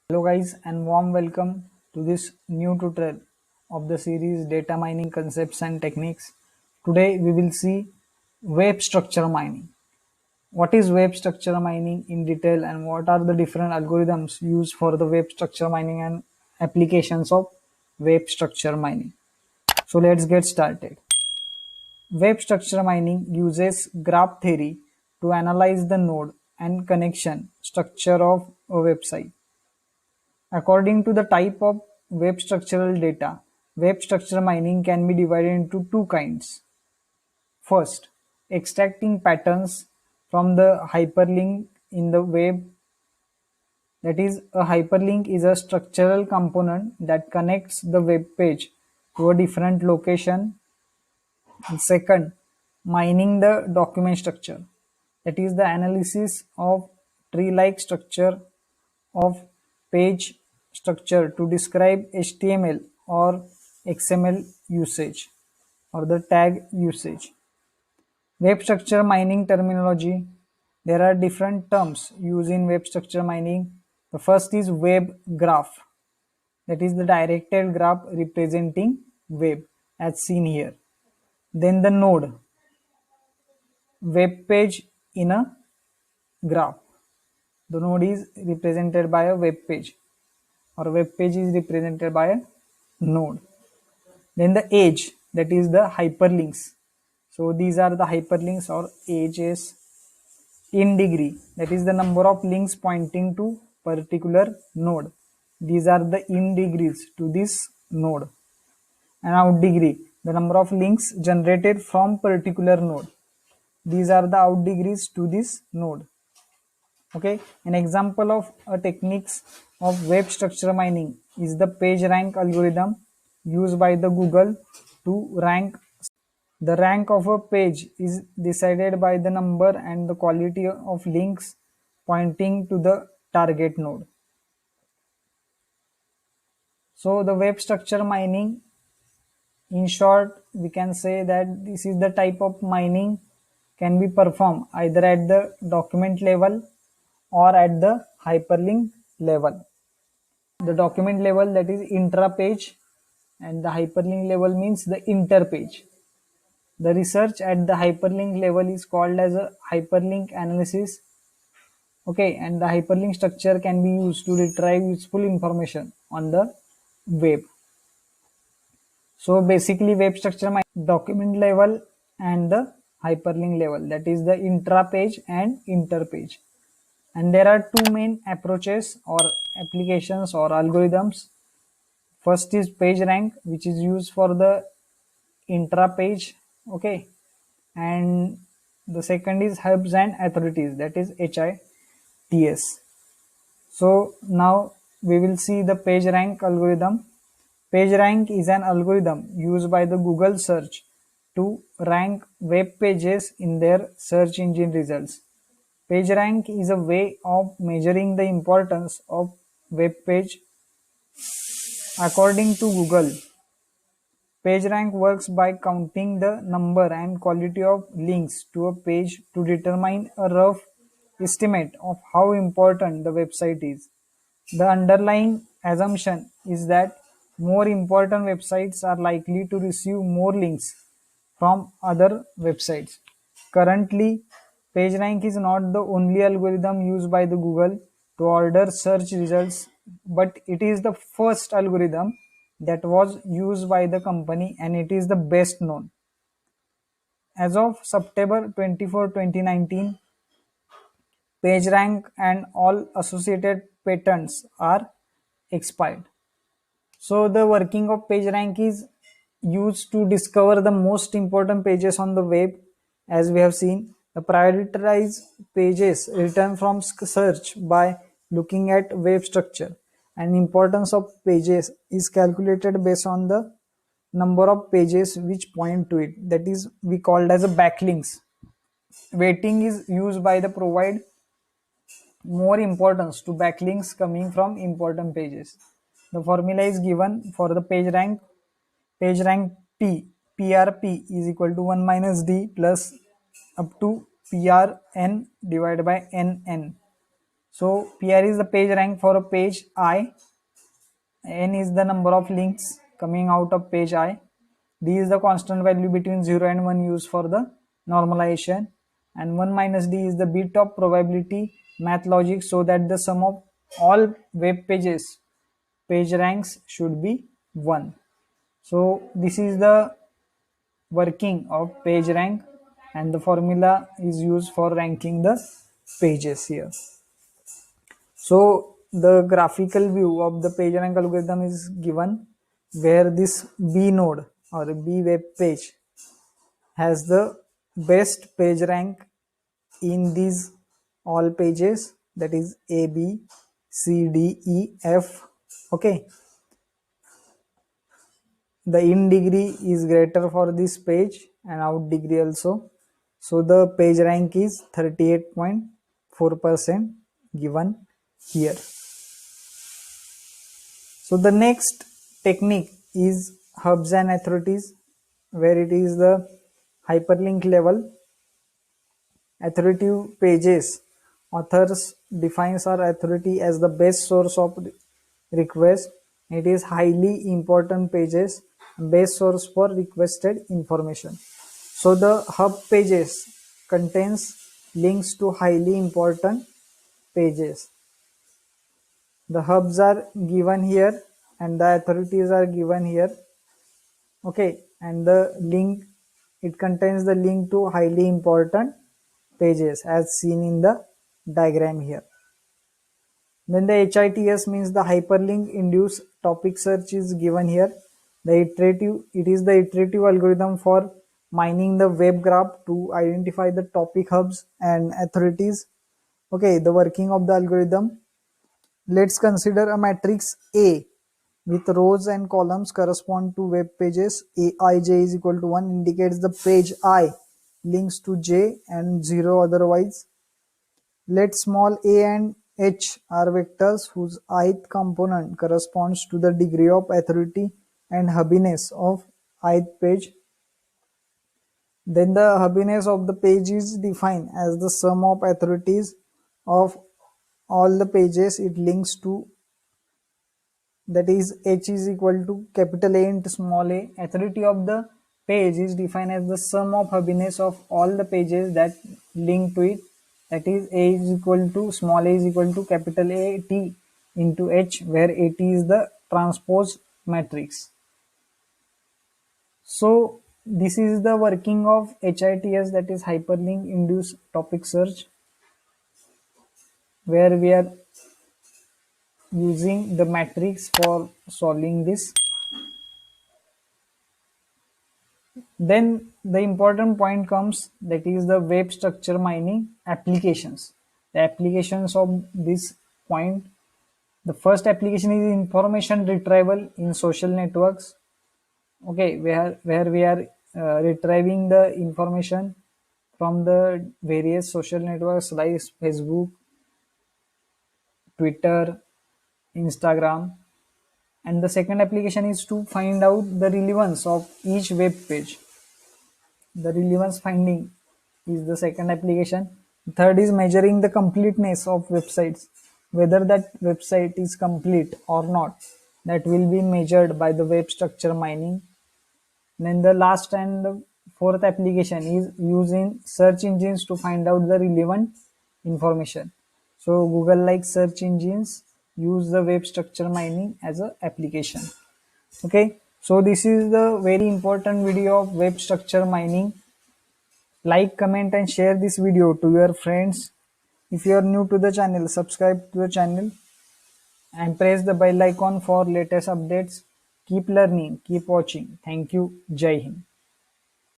Hello guys and warm welcome to this new tutorial of the series Data Mining Concepts and Techniques. Today we will see web structure mining. What is web structure mining in detail and what are the different algorithms used for the web structure mining and applications of web structure mining. So let's get started. Web structure mining uses graph theory to analyze the node and connection structure of a website. According to the type of web structural data, web structure mining can be divided into two kinds. First, extracting patterns from the hyperlink in the web. That is, a hyperlink is a structural component that connects the web page to a different location. And second, mining the document structure. That is the analysis of tree-like structure of page structure to describe HTML or XML usage or the tag usage. Web structure mining terminology. There are different terms used in web structure mining. The first is web graph. That is the directed graph representing web as seen here. Then the node, web page in a graph. The node is represented by a web page or web page is represented by a node. Then the edge, that is the hyperlinks. So these are the hyperlinks or edges. In degree, that is the number of links pointing to particular node. These are the in degrees to this node. And out degree, the number of links generated from particular node. These are the out degrees to this node. Okay, an example of a techniques of web structure mining is the PageRank algorithm used by the Google to rank. The rank of a page is decided by the number and the quality of links pointing to the target node. So the web structure mining, in short, we can say that this is the type of mining can be performed either at the document level or at the hyperlink level. The document level, that is intra-page, and the hyperlink level means the inter-page. The research at the hyperlink level is called as a hyperlink analysis. Okay, and the hyperlink structure can be used to retrieve useful information on the web. So basically web structure document level and the hyperlink level, that is the intra-page and inter-page. And there are two main approaches or applications or algorithms. First is PageRank, which is used for the intra-page. Okay, and the second is Hubs and Authorities, that is HITS. So now we will see the PageRank algorithm. PageRank is an algorithm used by the Google search to rank web pages in their search engine results. PageRank is a way of measuring the importance of web page. According to Google, PageRank works by counting the number and quality of links to a page to determine a rough estimate of how important the website is. The underlying assumption is that more important websites are likely to receive more links from other websites. Currently, PageRank is not the only algorithm used by the Google to order search results, but it is the first algorithm that was used by the company and it is the best known. As of September 24, 2019, PageRank and all associated patents are expired. So the working of PageRank is used to discover the most important pages on the web. As we have seen, the prioritize pages return from search by looking at web structure, and importance of pages is calculated based on the number of pages which point to it, that is we called as a backlinks. Weighting is used by the provide more importance to backlinks coming from important pages. The formula is given for the PageRank P. PRP is equal to 1 minus D plus up to PRN divided by NN. So PR is the page rank for a page I, n is the number of links coming out of page I, d is the constant value between 0 and 1 used for the normalization, and 1 minus d is the bit of probability math logic, so that the sum of all web pages page ranks should be 1. So this is the working of page rank, and the formula is used for ranking the pages here. So the graphical view of the PageRank algorithm is given, where this B node or B web page has the best page rank in these all pages, that is A, B, C, D, E, F. Okay, the in degree is greater for this page and out degree also. So the page rank is 38.4% given here. So the next technique is hubs and authorities, where it is the hyperlink level. Authoritative pages, authors defines our authority as the best source of request. It is highly important pages, best source for requested information. So the hub pages contains links to highly important pages. The hubs are given here and the authorities are given here. Okay, and the link, it contains the link to highly important pages as seen in the diagram here. Then the HITS means the hyperlink induced topic search is given here. It is the iterative algorithm for mining the web graph to identify the topic hubs and authorities. Okay, the working of the algorithm. Let's consider a matrix A with rows and columns correspond to web pages. Aij is equal to 1 indicates the page I links to J and 0 otherwise. Let small a and h are vectors whose ith component corresponds to the degree of authority and hubbiness of ith page. Then the hubbiness of the page is defined as the sum of authorities of all the pages it links to, that is h is equal to capital A into small a. Authority of the page is defined as the sum of hubbiness of all the pages that link to it, that is a is equal to small a is equal to capital A t into h, where a t is the transpose matrix. So this is the working of HITS, that is hyperlink induced topic search, where we are using the matrix for solving this. Then the important point comes, that is the web structure mining applications. The applications of this point, the first application is information retrieval in social networks. Okay, where we are retrieving the information from the various social networks like Facebook, Twitter, Instagram. And the second application is to find out the relevance of each web page. The relevance finding is the second application. Third is measuring the completeness of websites, whether that website is complete or not. That will be measured by the web structure mining. Then the last and the fourth application is using search engines to find out the relevant information. So Google like search engines use the web structure mining as an application. Okay, so this is the very important video of web structure mining. Like, comment and share this video to your friends. If you are new to the channel, subscribe to the channel and press the bell icon for latest updates. Keep learning, keep watching. Thank you. Jai Hind.